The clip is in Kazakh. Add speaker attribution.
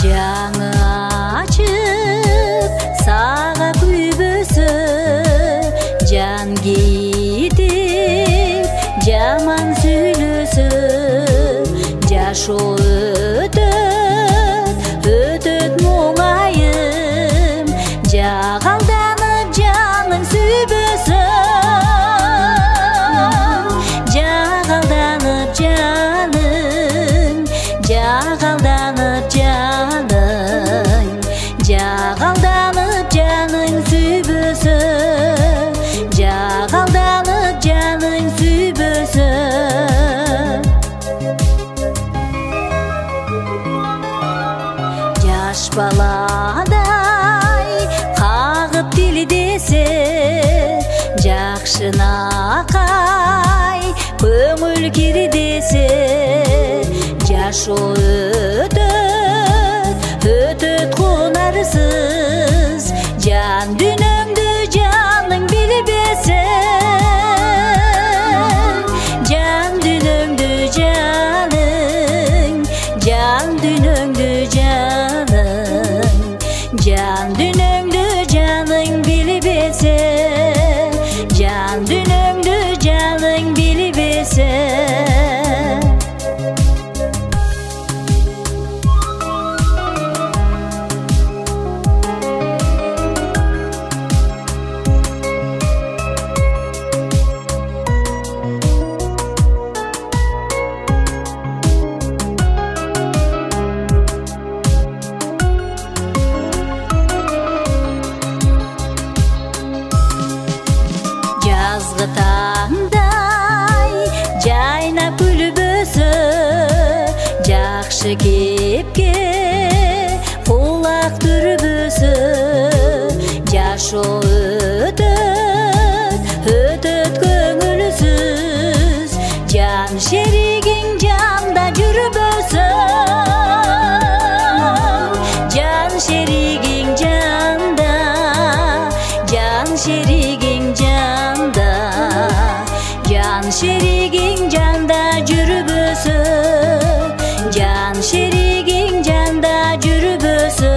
Speaker 1: жаңы açıp sağa küybösü can giyip jaman süylösü jaş ötöt muңайым жагалданып жаның сүйбөсө жагалданып жаның жагалданып жаның жагалданып жаның сүйбөсө жагалданып жаның сүйбөсө жаш баладай кагып тили десе жакшынакай көңүл кири десе жаш өтөт кунарсыз жан дүнөңдү жаның билбесе жан дүнөңдү жаның жан дүнөңдү жаның жан дүнөңдү жаның билбесе жан дүнөңдү жаның билбесе жазгы таңдай жайнап күлбөсө жакшы кепке кулак түрбөсө жаш өтөт көңүлсүз жан шеригиң жанда жүрбөсө жан шеригиң жанда жан шеригиң жанда жан шеригиң жанда жүрбөсө жан шеригиң жанда жүрбөсө